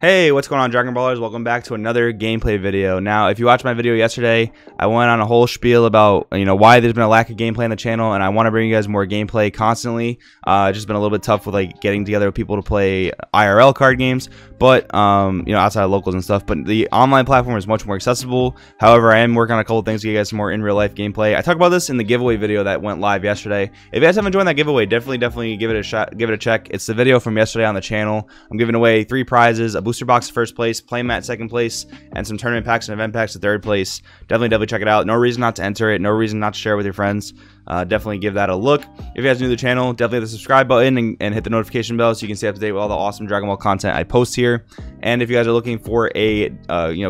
Hey, what's going on, Dragon Ballers? Welcome back to another gameplay video. Now, if you watched my video yesterday, I went on a whole spiel about, why there's been a lack of gameplay on the channel, and I want to bring you guys more gameplay constantly. It's just been a little bit tough with getting together with people to play IRL card games, but outside of locals and stuff. But the online platform is much more accessible. However, I am working on a couple things to get you guys some more in real life gameplay. I talked about this in the giveaway video that went live yesterday. If you guys haven't joined that giveaway, definitely give it a shot, give it a check. It's the video from yesterday on the channel. I'm giving away 3 prizes: a booster box to first place, playmat second place, and some tournament packs and event packs to third place. Definitely check it out. No reason not to enter it, no reason not to share it with your friends. Definitely give that a look. If you guys are new to the channel, definitely hit the subscribe button and hit the notification bell so you can stay up to date with all the awesome Dragon Ball content I post here. And if you guys are looking for a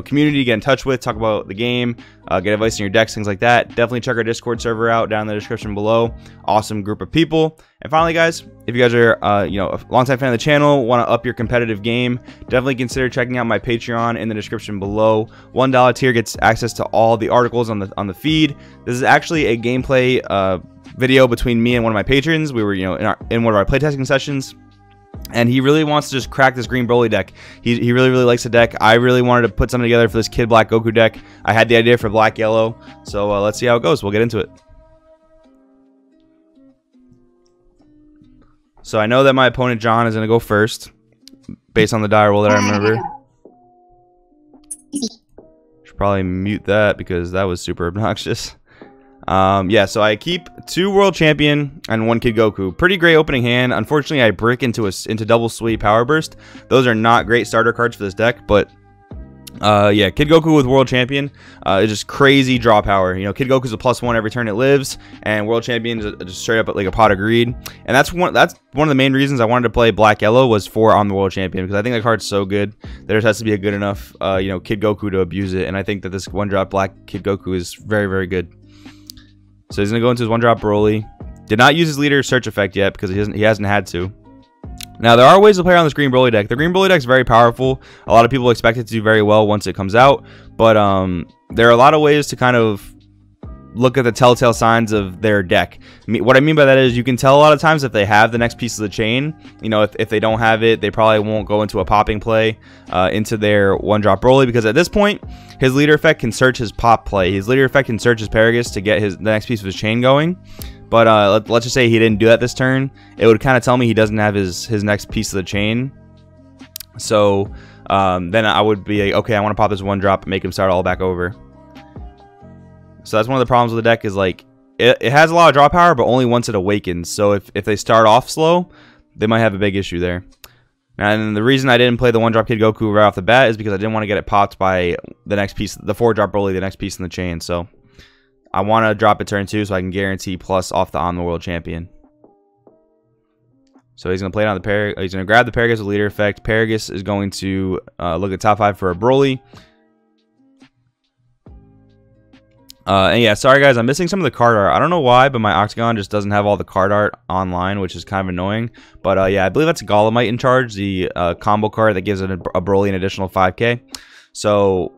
community to get in touch with, talk about the game, get advice on your decks, things like that, definitely check our Discord server out down in the description below. Awesome group of people. And finally, guys, if you guys are a longtime fan of the channel, want to up your competitive game, definitely consider checking out my Patreon in the description below. $1 tier gets access to all the articles on the feed. This is actually a gameplay video between me and one of my patrons. We were in one of our playtesting sessions, and he really wants to just crack this green Broly deck. He really likes the deck. I really wanted to put something together for this Kid Black Goku deck. I had the idea for Black Yellow, so let's see how it goes. We'll get into it. So I know that my opponent John is going to go first, based on the die roll that I remember. Should probably mute that because that was super obnoxious. Yeah, so I keep 2 World Champion and 1 Kid Goku. Pretty great opening hand. Unfortunately, I brick into double sweep Power Burst. Those are not great starter cards for this deck, but yeah, Kid Goku with World Champion is just crazy draw power. Kid Goku's a +1 every turn it lives, and World Champion is just straight up like a pot of greed. And that's one of the main reasons I wanted to play Black Yellow was for on the World Champion, because I think that card's so good. There just has to be a good enough Kid Goku to abuse it, and I think that this 1-drop Black Kid Goku is very good. So he's gonna go into his 1-drop Broly. Did not use his leader search effect yet because he hasn't had to. Now, there are ways to play around this green Broly deck. The green Broly deck is very powerful. A lot of people expect it to do very well once it comes out, but there are a lot of ways to kind of look at the telltale signs of their deck. What I mean by that is you can tell a lot of times if they have the next piece of the chain. If they don't have it, they probably won't go into a popping play into their 1-drop Broly, because at this point, his leader effect can search his pop play. His leader effect can search his Paragus to get the next piece of his chain going. But let's just say he didn't do that this turn. It would kind of tell me he doesn't have his next piece of the chain. So then I would be like, okay, I want to pop this 1-drop and make him start all back over. So that's one of the problems with the deck is it has a lot of draw power, but only once it awakens. So if they start off slow, they might have a big issue there. And the reason I didn't play the 1-drop Kid Goku right off the bat is because I didn't want to get it popped by the next piece, the 4-drop Broly, the next piece in the chain. So I want to drop it turn 2 so I can guarantee plus off the World Champion. So he's going to play it on the he's going to grab the Paragus with leader effect. Paragus is going to look at top 5 for a Broly. And yeah, sorry guys, I'm missing some of the card art. I don't know why, but my Octagon just doesn't have all the card art online, which is kind of annoying. But yeah, I believe that's Golemite in charge, the combo card that gives it a Broly an additional 5k. So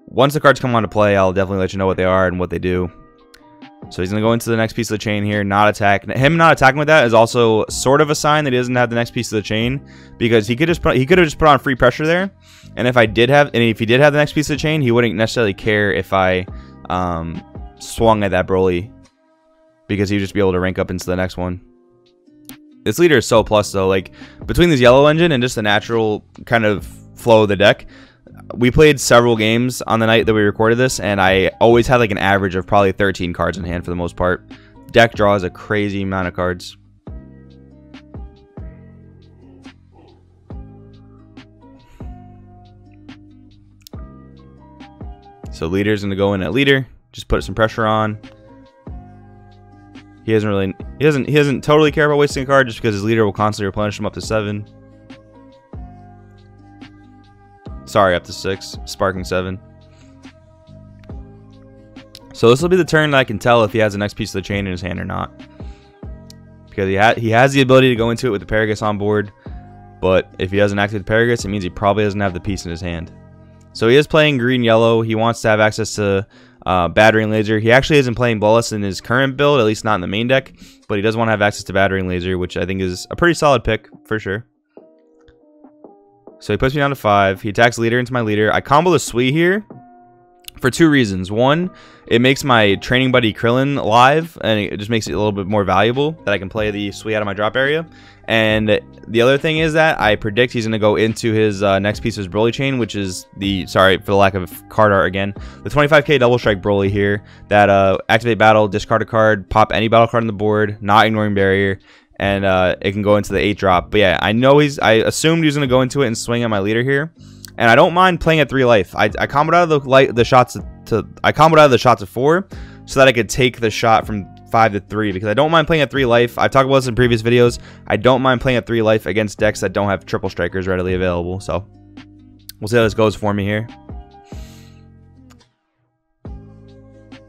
once the cards come on to play, I'll definitely let you know what they are and what they do. So he's going to go into the next piece of the chain here, not attack. Him not attacking with that is also sort of a sign that he doesn't have the next piece of the chain, because he could have just put on free pressure there. And if he did have the next piece of the chain, he wouldn't necessarily care if I swung at that Broly, because he'd just be able to rank up into the next one. This leader is so plus though. Between this yellow engine and just the natural kind of flow of the deck, we played several games on the night that we recorded this, and I always had an average of probably 13 cards in hand for the most part. Deck draws a crazy amount of cards. So leader's gonna go in at leader, just put some pressure on. He doesn't totally care about wasting a card, just because his leader will constantly replenish him up to 7. Sorry, up to 6, sparking 7. So this will be the turn that I can tell if he has the next piece of the chain in his hand or not, because he has the ability to go into it with the Paragus on board, but if he doesn't activate the Paragus, it means he probably doesn't have the piece in his hand. So he is playing green-yellow. He wants to have access to Battering Laser. He actually isn't playing Bloodlust in his current build, at least not in the main deck, but he does want to have access to Battering Laser, which I think is a pretty solid pick for sure. So he puts me down to 5. He attacks leader into my leader. I combo the Sui here for 2 reasons. One, it makes my training buddy Krillin live, and it just makes it a little bit more valuable that I can play the Sui out of my drop area. And the other thing is that I predict he's going to go into his next piece of his Broly chain, which is the, sorry for the lack of card art again, the 25k double strike Broly here that activate battle, discard a card, pop any battle card on the board, not ignoring barrier, and it can go into the 8 drop. But yeah, I assumed he was going to go into it and swing at my leader here. And I don't mind playing at 3 life. I comboed out of the shots to 4 so that I could take the shot from 5 to 3, because I don't mind playing at 3 life. I've talked about this in previous videos. I don't mind playing at 3 life against decks that don't have triple strikers readily available. So we'll see how this goes for me here.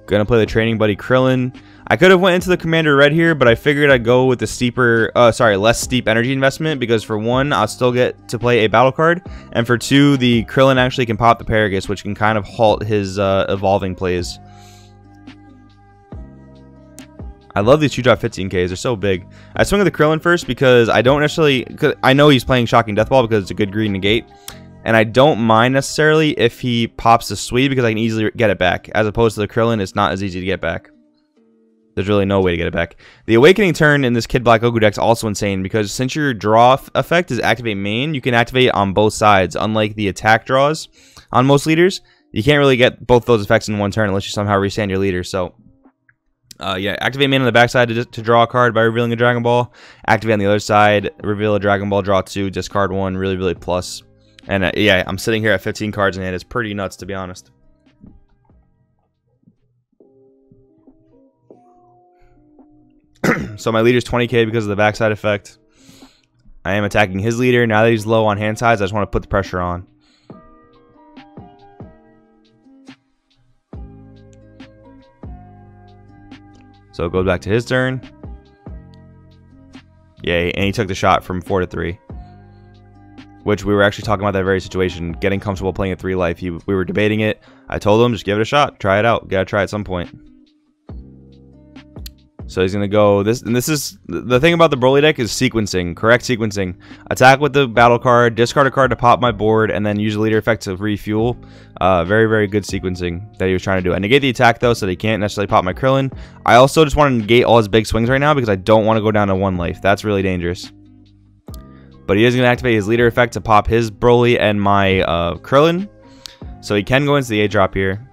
Gonna play the training buddy Krillin. I could have went into the Commander Red here, but I figured I'd go with the less steep energy investment, because for 1, I'll still get to play a battle card, and for 2, the Krillin actually can pop the Paragus, which can kind of halt his evolving plays. I love these 2-drop 15Ks. They're so big. I swing at the Krillin first because I don't necessarily... I know he's playing Shocking Death Ball because it's a good green negate. And I don't mind necessarily if he pops the Sui, because I can easily get it back. As opposed to the Krillin, it's not as easy to get back. There's really no way to get it back. The Awakening turn in this Kid Black Goku deck is also insane, because since your draw effect is activate main, you can activate it on both sides. Unlike the attack draws on most leaders, you can't really get both those effects in one turn unless you somehow restand your leader. So... yeah, activate main on the backside to draw a card by revealing a Dragon Ball. Activate on the other side, reveal a Dragon Ball, draw 2, discard 1. Really, really plus. And yeah, I'm sitting here at 15 cards in hand. It's pretty nuts, to be honest. So my leader's 20k because of the backside effect. I am attacking his leader. Now that he's low on hand size, I just want to put the pressure on. So it goes back to his turn. Yay, and he took the shot from 4 to 3. Which we were actually talking about that very situation. Getting comfortable playing at 3 life. We were debating it. I told him, just give it a shot. Try it out. Gotta try it at some point. So he's going to go... This is... The thing about the Broly deck is sequencing. Correct sequencing. Attack with the battle card. Discard a card to pop my board. And then use the leader effect to refuel. Very, very good sequencing that he was trying to do. I negate the attack, though, so that he can't necessarily pop my Krillin. I also just want to negate all his big swings right now, because I don't want to go down to 1 life. That's really dangerous. But he is going to activate his leader effect to pop his Broly and my Krillin. So he can go into the 8 drop here.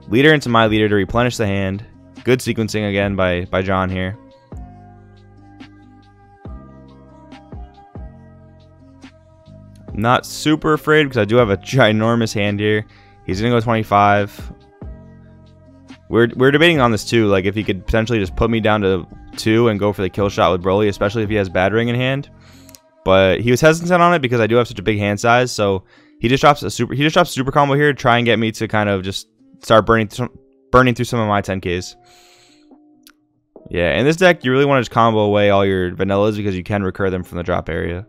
Leader into my leader to replenish the hand. Good sequencing again by John here. Not super afraid because I do have a ginormous hand here. He's gonna go 25. We're debating on this too, like if he could potentially just put me down to 2 and go for the kill shot with Broly, especially if he has Bad Ring in hand. But he was hesitant on it because I do have such a big hand size, so he just drops a super combo here to try and get me to kind of just start burning through some of my 10Ks. Yeah, in this deck, you really want to just combo away all your vanillas because you can recur them from the drop area.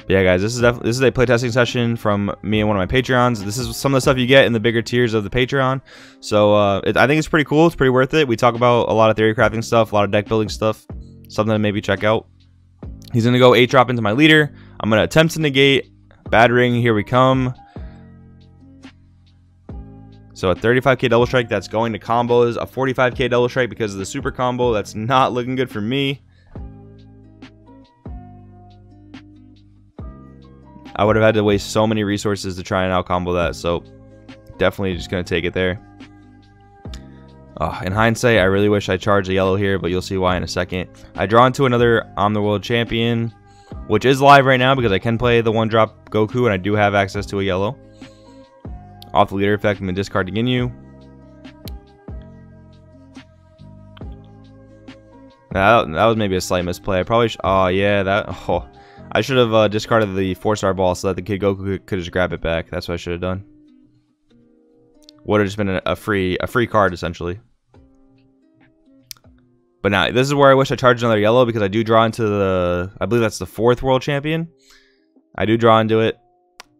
Yeah, guys, this is a playtesting session from me and one of my Patreons. This is some of the stuff you get in the bigger tiers of the Patreon. So I think it's pretty cool. It's pretty worth it. We talk about a lot of theory crafting stuff, a lot of deck building stuff. Something to maybe check out. He's going to go 8 drop into my leader. I'm going to attempt to negate. Bad Ring, here we come. So a 35k double strike, that's going to combos. A 45k double strike because of the super combo. That's not looking good for me. I would have had to waste so many resources to try and out combo that. So definitely just going to take it there. In hindsight, I really wish I charged a yellow here, but you'll see why in a second. I draw into another I'm the World Champion, which is live right now because I can play the 1-drop Goku and I do have access to a yellow. Off the leader effect, I'm going to discard to Ginyu. That was maybe a slight misplay. I probably should... Oh, yeah, I should have discarded the 4-star ball so that the Kid Goku could just grab it back. That's what I should have done. Would have just been a free card, essentially. But now, this is where I wish I charged another yellow because I do draw into the... I believe that's the 4th World Champion. I do draw into it.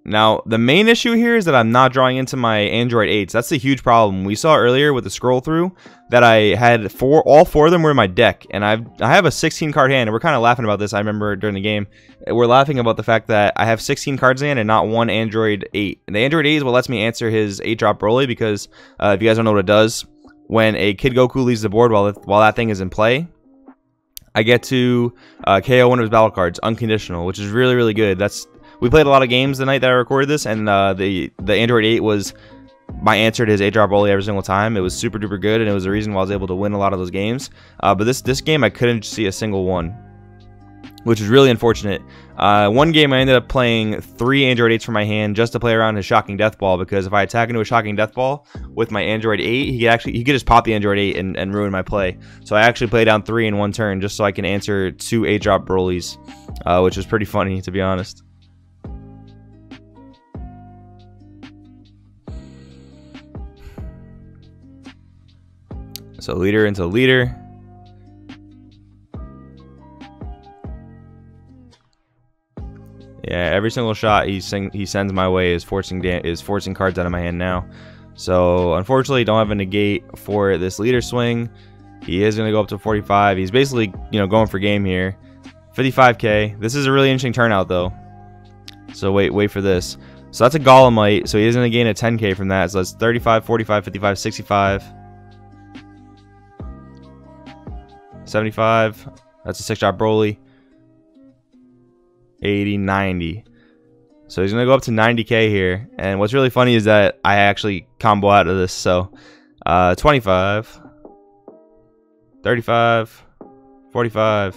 Now, the main issue here is that I'm not drawing into my Android 8s. That's the huge problem. We saw earlier with the scroll through that I had all four of them were in my deck, and I have a 16 card hand, and we're kind of laughing about this. I remember during the game, we're laughing about the fact that I have 16 cards in hand and not one Android 8. And the Android 8 is what lets me answer his 8-drop Broly, because if you guys don't know what it does, when a Kid Goku leaves the board while that thing is in play, I get to KO one of his battle cards, unconditional, which is really, really good. We played a lot of games the night that I recorded this, and the Android 8 was my answer to his 8-drop Broly every single time. It was super duper good, and it was the reason why I was able to win a lot of those games. But this game, I couldn't see a single one, which is really unfortunate. One game, I ended up playing 3 Android 8s from my hand just to play around his Shocking Death Ball, because if I attack into a Shocking Death Ball with my Android 8, he could just pop the Android 8 and ruin my play. So I actually played down 3 in one turn just so I can answer 2 8-drop Brolys, which was pretty funny, to be honest. So leader into leader. Yeah, every single shot he sends my way is forcing cards out of my hand now. So unfortunately, don't have a negate for this leader swing. He is going to go up to 45. He's basically, going for game here. 55k. This is a really interesting turnout though. So wait for this. So that's a Golemite. So he is going to gain a 10k from that. So that's 35, 45, 55, 65. 75. That's a 6-drop Broly. 80, 90. So he's gonna go up to 90k here. And what's really funny is that I actually combo out of this. So 25, 35, 45,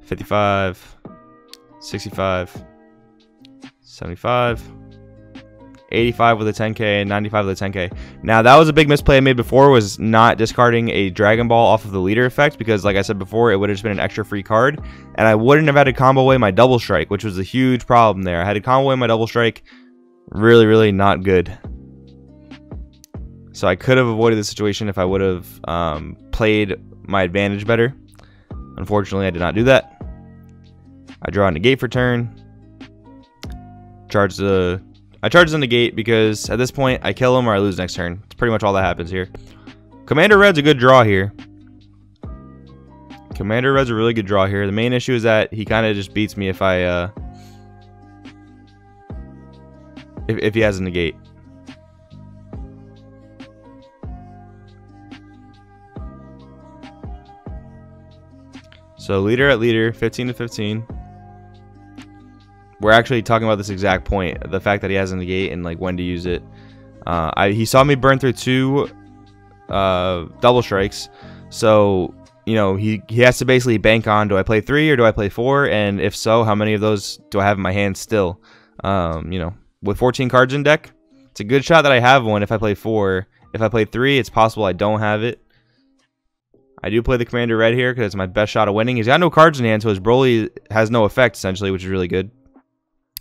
55, 65, 75, 85 with a 10k, and 95 with a 10k. Now, that was a big misplay I made before, was not discarding a Dragon Ball off of the leader effect, because like I said before, it would have just been an extra free card, and I wouldn't have had to combo away my double strike, which was a huge problem there. I had to combo away my double strike. Really, really not good. So I could have avoided the situation if I would have played my advantage better. Unfortunately, I did not do that. I draw a negate for turn. I charge the negate because at this point I kill him or I lose next turn. It's pretty much all that happens here. Commander Red's a good draw here. Commander Red's a really good draw here. The main issue is that he kind of just beats me if if he has a negate. So leader at leader, 15 to 15. We're actually talking about this exact point, the fact that he has a negate and like when to use it. He saw me burn through 2 double strikes, so he has to basically bank on, do I play 3 or do I play 4, and if so, how many of those do I have in my hand still? With 14 cards in deck, it's a good shot that I have one if I play 4. If I play 3, it's possible I don't have it. I do play the Commander Red here because it's my best shot of winning. He's got no cards in hand, so his Broly has no effect essentially, which is really good.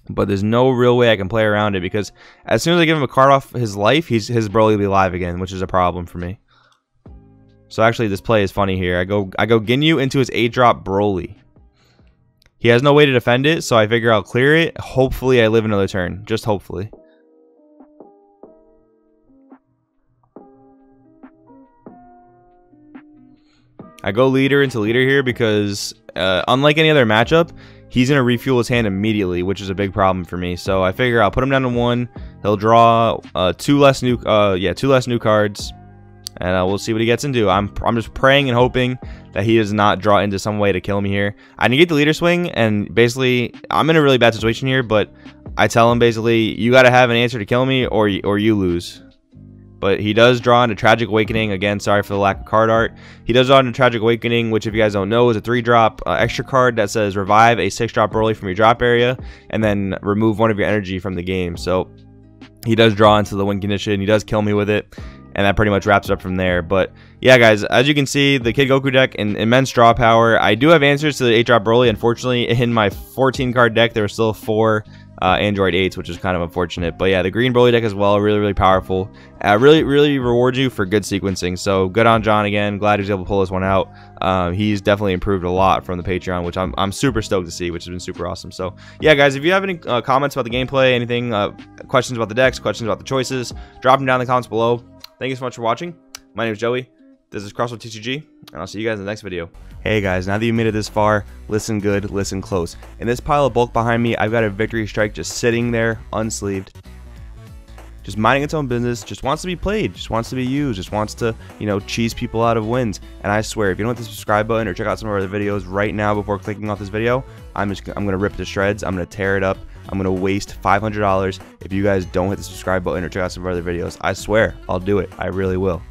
But there's no real way I can play around it, because as soon as I give him a card off his life, his Broly will be live again, which is a problem for me. So actually, this play is funny here. I go Ginyu into his 8-drop Broly. He has no way to defend it, so I figure I'll clear it. Hopefully, I live another turn. Just hopefully. I go leader into leader here because, unlike any other matchup, he's going to refuel his hand immediately, which is a big problem for me. So I figure I'll put him down to 1. He'll draw 2 less new cards, and we'll see what he gets into. I'm just praying and hoping that he does not draw into some way to kill me here. I negate the leader swing, and basically I'm in a really bad situation here, but I tell him basically, you got to have an answer to kill me or you lose. But he does draw into Tragic Awakening. Again, sorry for the lack of card art. He does draw into Tragic Awakening, which if you guys don't know is a 3-drop extra card that says revive a 6-drop Broly from your drop area and then remove 1 of your energy from the game. So he does draw into the win condition. He does kill me with it, and that pretty much wraps it up from there. But yeah, guys, as you can see, the Kid Goku deck, immense draw power. I do have answers to the 8-drop Broly. Unfortunately, in my 14-card deck, there were still 4 Android 8s, which is kind of unfortunate. But yeah, the green Broly deck as well, really powerful. Really rewards you for good sequencing. So good on John again. Glad he was able to pull this one out. He's definitely improved a lot from the Patreon, which I'm super stoked to see, which has been super awesome. So yeah, guys, if you have any comments about the gameplay, anything, questions about the decks, questions about the choices, drop them down in the comments below. Thank you so much for watching. My name is Joey. This is Crossroad TCG, and I'll see you guys in the next video. Hey guys, now that you made it this far, listen good, listen close. In this pile of bulk behind me, I've got a Victory Strike just sitting there, unsleeved. Just minding its own business, just wants to be played, just wants to be used, just wants to, you know, cheese people out of wins. And I swear, if you don't hit the subscribe button or check out some of our other videos right now before clicking off this video, I'm gonna rip it to shreds, I'm gonna tear it up, I'm gonna waste $500 if you guys don't hit the subscribe button or check out some of our other videos. I swear, I'll do it, I really will.